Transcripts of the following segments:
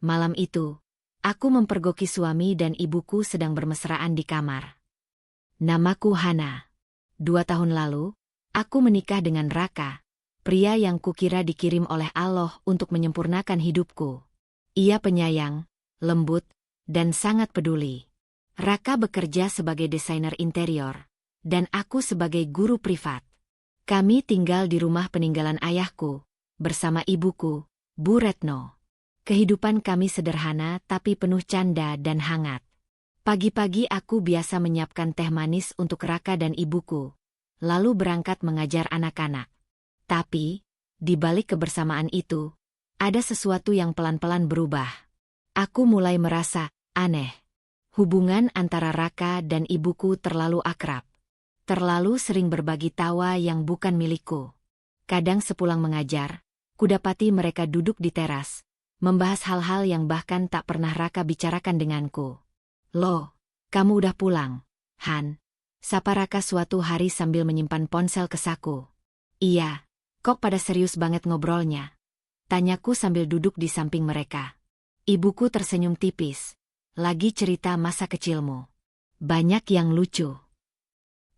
Malam itu, aku mempergoki suami dan ibuku sedang bermesraan di kamar. Namaku Hana. 2 tahun lalu, aku menikah dengan Raka, pria yang kukira dikirim oleh Allah untuk menyempurnakan hidupku. Ia penyayang, lembut, dan sangat peduli. Raka bekerja sebagai desainer interior, dan aku sebagai guru privat. Kami tinggal di rumah peninggalan ayahku, bersama ibuku, Bu Retno. Kehidupan kami sederhana tapi penuh canda dan hangat. Pagi-pagi aku biasa menyiapkan teh manis untuk Raka dan ibuku, lalu berangkat mengajar anak-anak. Tapi, di balik kebersamaan itu, ada sesuatu yang pelan-pelan berubah. Aku mulai merasa aneh. Hubungan antara Raka dan ibuku terlalu akrab. Terlalu sering berbagi tawa yang bukan milikku. Kadang sepulang mengajar, kudapati mereka duduk di teras, membahas hal-hal yang bahkan tak pernah Raka bicarakan denganku. "Loh, kamu udah pulang, Han?" sapa Raka suatu hari sambil menyimpan ponsel ke saku. "Iya, kok pada serius banget ngobrolnya?" tanyaku sambil duduk di samping mereka. Ibuku tersenyum tipis. "Lagi cerita masa kecilmu. Banyak yang lucu."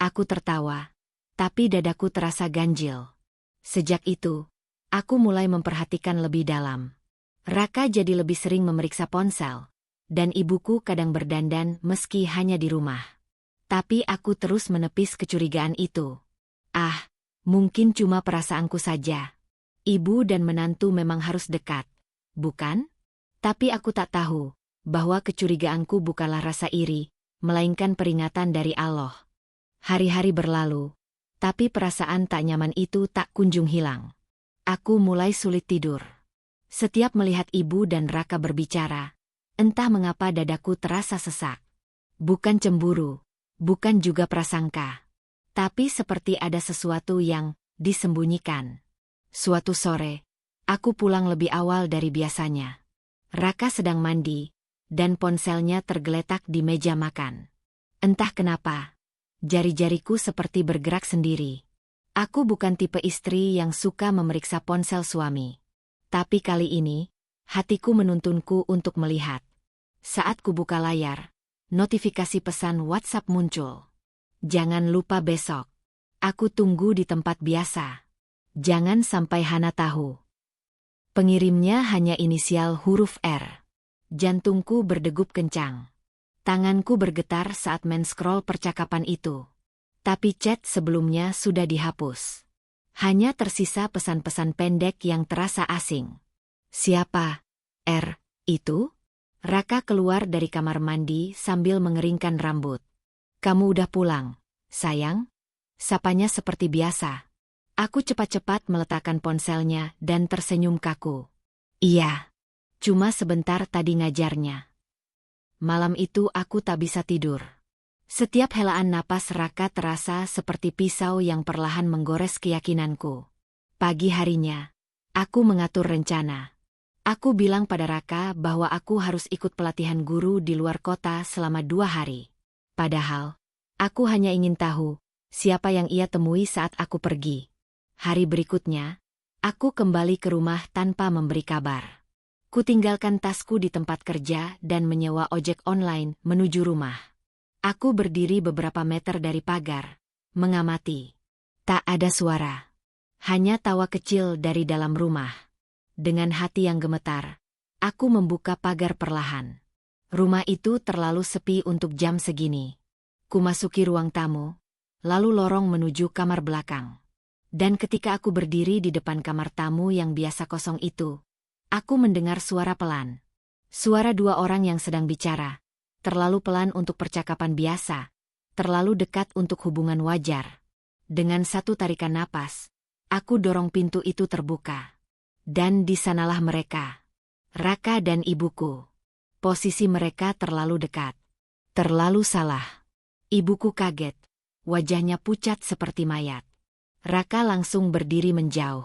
Aku tertawa, tapi dadaku terasa ganjil. Sejak itu, aku mulai memperhatikan lebih dalam. Raka jadi lebih sering memeriksa ponsel, dan ibuku kadang berdandan meski hanya di rumah. Tapi aku terus menepis kecurigaan itu. Mungkin cuma perasaanku saja. Ibu dan menantu memang harus dekat, bukan? Tapi aku tak tahu bahwa kecurigaanku bukanlah rasa iri, melainkan peringatan dari Allah. Hari-hari berlalu, tapi perasaan tak nyaman itu tak kunjung hilang. Aku mulai sulit tidur. Setiap melihat ibu dan Raka berbicara, entah mengapa dadaku terasa sesak. Bukan cemburu, bukan juga prasangka, tapi seperti ada sesuatu yang disembunyikan. Suatu sore, aku pulang lebih awal dari biasanya. Raka sedang mandi, dan ponselnya tergeletak di meja makan. Entah kenapa, jari-jariku seperti bergerak sendiri. Aku bukan tipe istri yang suka memeriksa ponsel suami. Tapi kali ini, hatiku menuntunku untuk melihat. Saat kubuka layar, notifikasi pesan WhatsApp muncul. "Jangan lupa besok. Aku tunggu di tempat biasa. Jangan sampai Hana tahu." Pengirimnya hanya inisial huruf R. Jantungku berdegup kencang. Tanganku bergetar saat men-scroll percakapan itu. Tapi chat sebelumnya sudah dihapus. Hanya tersisa pesan-pesan pendek yang terasa asing. "Siapa? R, itu?" Raka keluar dari kamar mandi sambil mengeringkan rambut. "Kamu udah pulang, sayang?" sapanya seperti biasa. Aku cepat-cepat meletakkan ponselnya dan tersenyum kaku. "Iya. Cuma sebentar tadi ngajarnya." Malam itu aku tak bisa tidur. Setiap helaan napas Raka terasa seperti pisau yang perlahan menggores keyakinanku. Pagi harinya, aku mengatur rencana. Aku bilang pada Raka bahwa aku harus ikut pelatihan guru di luar kota selama 2 hari. Padahal, aku hanya ingin tahu siapa yang ia temui saat aku pergi. Hari berikutnya, aku kembali ke rumah tanpa memberi kabar. Kutinggalkan tasku di tempat kerja dan menyewa ojek online menuju rumah. Aku berdiri beberapa meter dari pagar, mengamati. Tak ada suara. Hanya tawa kecil dari dalam rumah. Dengan hati yang gemetar, aku membuka pagar perlahan. Rumah itu terlalu sepi untuk jam segini. Kumasuki ruang tamu, lalu lorong menuju kamar belakang. Dan ketika aku berdiri di depan kamar tamu yang biasa kosong itu, aku mendengar suara pelan. Suara 2 orang yang sedang bicara. Terlalu pelan untuk percakapan biasa. Terlalu dekat untuk hubungan wajar. Dengan satu tarikan napas, aku dorong pintu itu terbuka. Dan di sanalah mereka. Raka dan ibuku. Posisi mereka terlalu dekat. Terlalu salah. Ibuku kaget. Wajahnya pucat seperti mayat. Raka langsung berdiri menjauh.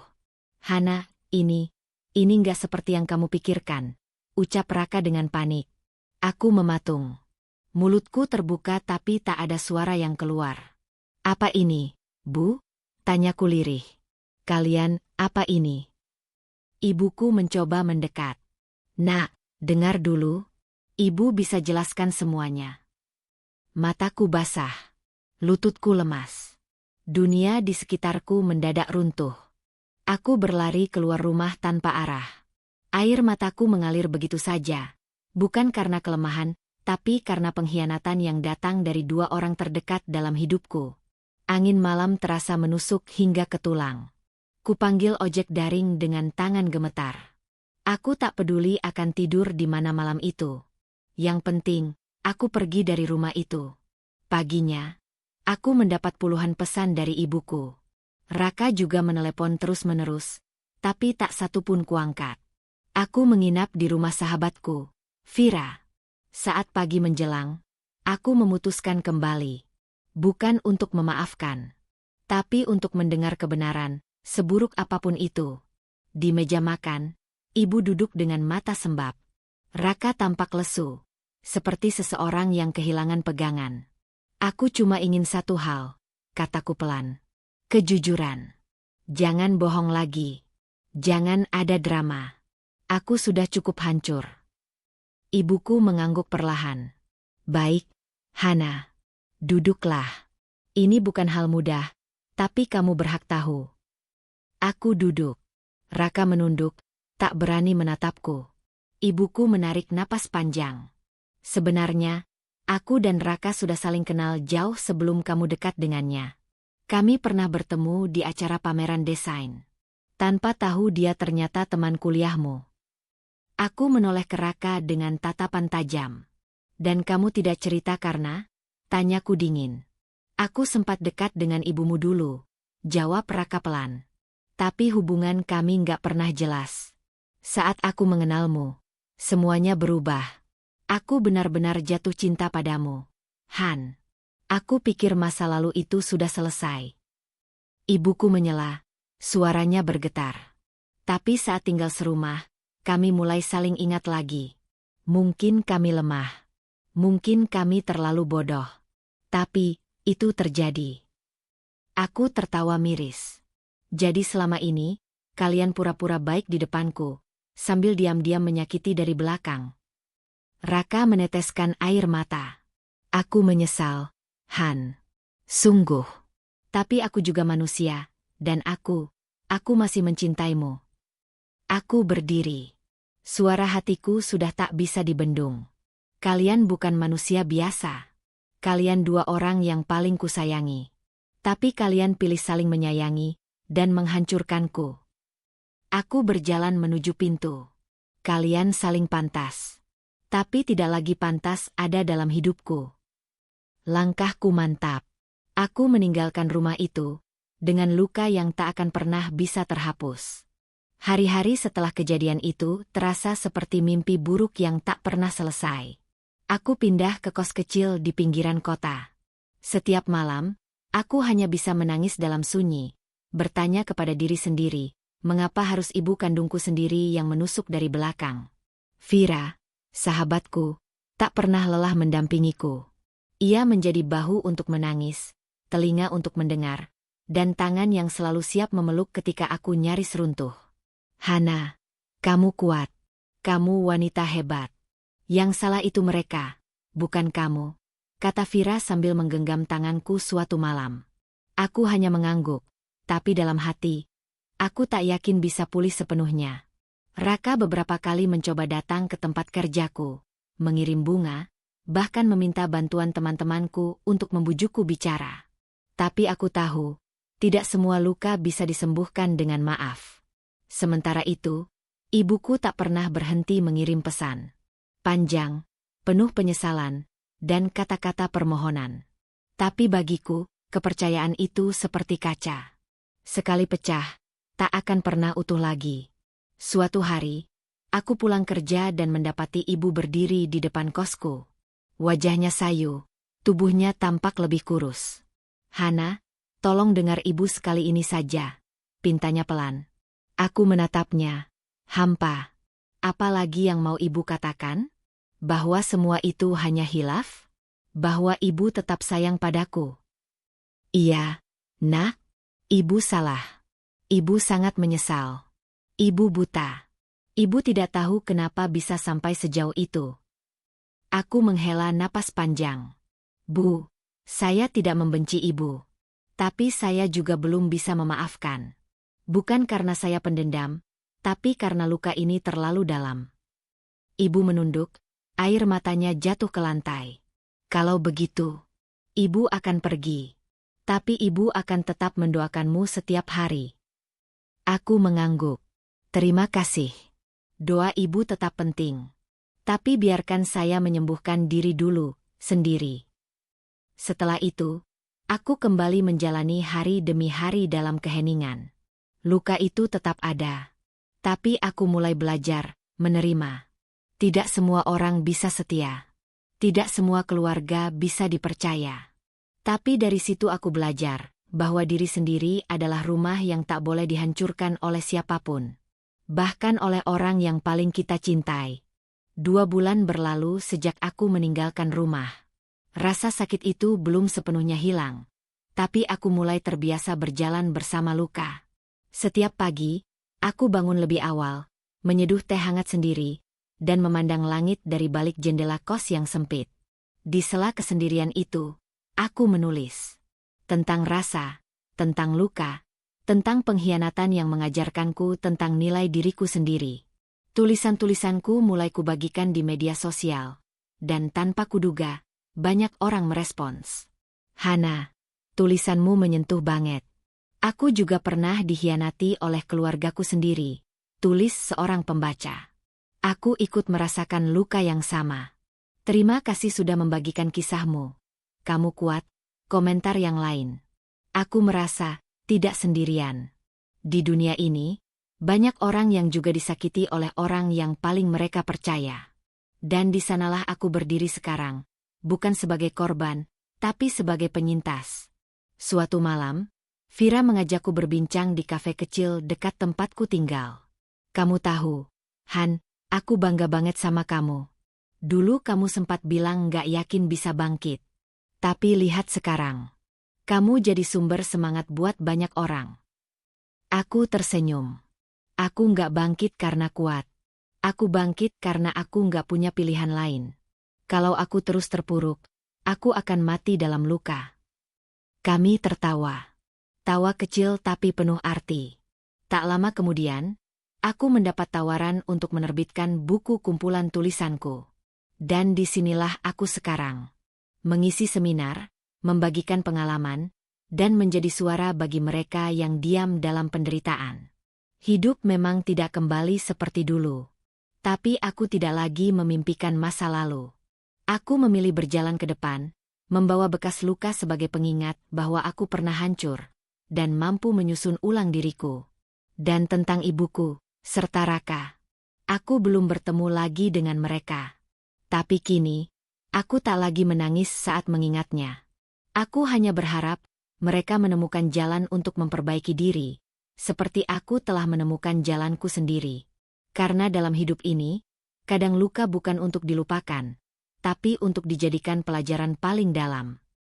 "Hana, ini nggak seperti yang kamu pikirkan," ucap Raka dengan panik. Aku mematung. Mulutku terbuka tapi tak ada suara yang keluar. "Apa ini, Bu?" tanyaku lirih. "Kalian, apa ini?" Ibuku mencoba mendekat. "Nak, Dengar dulu, ibu bisa jelaskan semuanya. Mataku basah. Lututku lemas. Dunia di sekitarku mendadak runtuh. Aku berlari keluar rumah tanpa arah. Air mataku mengalir begitu saja. Bukan karena kelemahan, tapi karena pengkhianatan yang datang dari dua orang terdekat dalam hidupku. Angin malam terasa menusuk hingga ke tulang. Kupanggil ojek daring dengan tangan gemetar. Aku tak peduli akan tidur di mana malam itu. Yang penting, aku pergi dari rumah itu. Paginya, aku mendapat puluhan pesan dari ibuku. Raka juga menelepon terus-menerus, tapi tak satu pun kuangkat. Aku menginap di rumah sahabatku, Vira. Saat pagi menjelang, aku memutuskan kembali. Bukan untuk memaafkan, tapi untuk mendengar kebenaran, seburuk apapun itu. Di meja makan, ibu duduk dengan mata sembab. Raka tampak lesu, seperti seseorang yang kehilangan pegangan. Aku cuma ingin satu hal, kataku pelan. Kejujuran. Jangan bohong lagi. Jangan ada drama. Aku sudah cukup hancur. Ibuku mengangguk perlahan. Baik, Hana. Duduklah. Ini bukan hal mudah, tapi kamu berhak tahu. Aku duduk. Raka menunduk, tak berani menatapku. Ibuku menarik napas panjang. Sebenarnya, aku dan Raka sudah saling kenal jauh sebelum kamu dekat dengannya. Kami pernah bertemu di acara pameran desain. Tanpa tahu dia ternyata teman kuliahmu. Aku menoleh ke Raka dengan tatapan tajam. Dan kamu tidak cerita karena? Tanyaku dingin. Aku sempat dekat dengan ibumu dulu, jawab Raka pelan. Tapi hubungan kami nggak pernah jelas. Saat aku mengenalmu, semuanya berubah. Aku benar-benar jatuh cinta padamu. Han. Aku pikir masa lalu itu sudah selesai. Ibuku menyela, suaranya bergetar. Tapi saat tinggal serumah, kami mulai saling ingat lagi. Mungkin kami lemah. Mungkin kami terlalu bodoh. Tapi, itu terjadi. Aku tertawa miris. Jadi selama ini, kalian pura-pura baik di depanku, sambil diam-diam menyakiti dari belakang. Raka meneteskan air mata. Aku menyesal, Han. Sungguh. Tapi aku juga manusia, dan aku masih mencintaimu. Aku berdiri. Suara hatiku sudah tak bisa dibendung. Kalian bukan manusia biasa. Kalian dua orang yang paling kusayangi. Tapi kalian pilih saling menyayangi dan menghancurkanku. Aku berjalan menuju pintu. Kalian saling pantas. Tapi tidak lagi pantas ada dalam hidupku. Langkahku mantap. Aku meninggalkan rumah itu, dengan luka yang tak akan pernah bisa terhapus. Hari-hari setelah kejadian itu terasa seperti mimpi buruk yang tak pernah selesai. Aku pindah ke kos kecil di pinggiran kota. Setiap malam, aku hanya bisa menangis dalam sunyi, bertanya kepada diri sendiri, mengapa harus ibu kandungku sendiri yang menusuk dari belakang. Vira, sahabatku, tak pernah lelah mendampingiku. Ia menjadi bahu untuk menangis, telinga untuk mendengar, dan tangan yang selalu siap memeluk ketika aku nyaris runtuh. Hana, kamu kuat. Kamu wanita hebat. Yang salah itu mereka, bukan kamu, kata Vira sambil menggenggam tanganku suatu malam. Aku hanya mengangguk, tapi dalam hati, aku tak yakin bisa pulih sepenuhnya. Raka beberapa kali mencoba datang ke tempat kerjaku, mengirim bunga, bahkan meminta bantuan teman-temanku untuk membujukku bicara. Tapi aku tahu, tidak semua luka bisa disembuhkan dengan maaf. Sementara itu, ibuku tak pernah berhenti mengirim pesan. Panjang, penuh penyesalan, dan kata-kata permohonan. Tapi bagiku, kepercayaan itu seperti kaca. Sekali pecah, tak akan pernah utuh lagi. Suatu hari, aku pulang kerja dan mendapati ibu berdiri di depan kosku. Wajahnya sayu, tubuhnya tampak lebih kurus. Hana, tolong dengar ibu sekali ini saja, pintanya pelan. Aku menatapnya, hampa. Apa lagi yang mau ibu katakan? Bahwa semua itu hanya hilaf? Bahwa ibu tetap sayang padaku? Iya, nak, ibu salah. Ibu sangat menyesal. Ibu buta. Ibu tidak tahu kenapa bisa sampai sejauh itu. Aku menghela napas panjang. Bu, saya tidak membenci ibu. Tapi saya juga belum bisa memaafkan. Bukan karena saya pendendam, tapi karena luka ini terlalu dalam. Ibu menunduk, air matanya jatuh ke lantai. Kalau begitu, ibu akan pergi. Tapi ibu akan tetap mendoakanmu setiap hari. Aku mengangguk. Terima kasih. Doa ibu tetap penting. Tapi biarkan saya menyembuhkan diri dulu, sendiri. Setelah itu, aku kembali menjalani hari demi hari dalam keheningan. Luka itu tetap ada. Tapi aku mulai belajar, menerima. Tidak semua orang bisa setia. Tidak semua keluarga bisa dipercaya. Tapi dari situ aku belajar, bahwa diri sendiri adalah rumah yang tak boleh dihancurkan oleh siapapun. Bahkan oleh orang yang paling kita cintai. 2 bulan berlalu sejak aku meninggalkan rumah. Rasa sakit itu belum sepenuhnya hilang. Tapi aku mulai terbiasa berjalan bersama luka. Setiap pagi, aku bangun lebih awal, menyeduh teh hangat sendiri, dan memandang langit dari balik jendela kos yang sempit. Di sela kesendirian itu, aku menulis. Tentang rasa, tentang luka, tentang pengkhianatan yang mengajarkanku tentang nilai diriku sendiri. Tulisan-tulisanku mulai kubagikan di media sosial. Dan tanpa kuduga, banyak orang merespons. Hana, tulisanmu menyentuh banget. Aku juga pernah dikhianati oleh keluargaku sendiri, tulis seorang pembaca. Aku ikut merasakan luka yang sama. Terima kasih sudah membagikan kisahmu. Kamu kuat, komentar yang lain. Aku merasa tidak sendirian. Di dunia ini, banyak orang yang juga disakiti oleh orang yang paling mereka percaya. Dan di sanalah aku berdiri sekarang, bukan sebagai korban, tapi sebagai penyintas. Suatu malam, Vira mengajakku berbincang di kafe kecil dekat tempatku tinggal. Kamu tahu, Han, aku bangga banget sama kamu. Dulu kamu sempat bilang nggak yakin bisa bangkit. Tapi lihat sekarang. Kamu jadi sumber semangat buat banyak orang. Aku tersenyum. Aku nggak bangkit karena kuat. Aku bangkit karena aku nggak punya pilihan lain. Kalau aku terus terpuruk, aku akan mati dalam luka. Kami tertawa. Tawa kecil tapi penuh arti. Tak lama kemudian, aku mendapat tawaran untuk menerbitkan buku kumpulan tulisanku. Dan disinilah aku sekarang. Mengisi seminar, membagikan pengalaman, dan menjadi suara bagi mereka yang diam dalam penderitaan. Hidup memang tidak kembali seperti dulu. Tapi aku tidak lagi memimpikan masa lalu. Aku memilih berjalan ke depan, membawa bekas luka sebagai pengingat bahwa aku pernah hancur, dan mampu menyusun ulang diriku. Dan tentang ibuku, serta Raka. Aku belum bertemu lagi dengan mereka. Tapi kini, aku tak lagi menangis saat mengingatnya. Aku hanya berharap mereka menemukan jalan untuk memperbaiki diri, seperti aku telah menemukan jalanku sendiri. Karena dalam hidup ini, kadang luka bukan untuk dilupakan, tapi untuk dijadikan pelajaran paling dalam.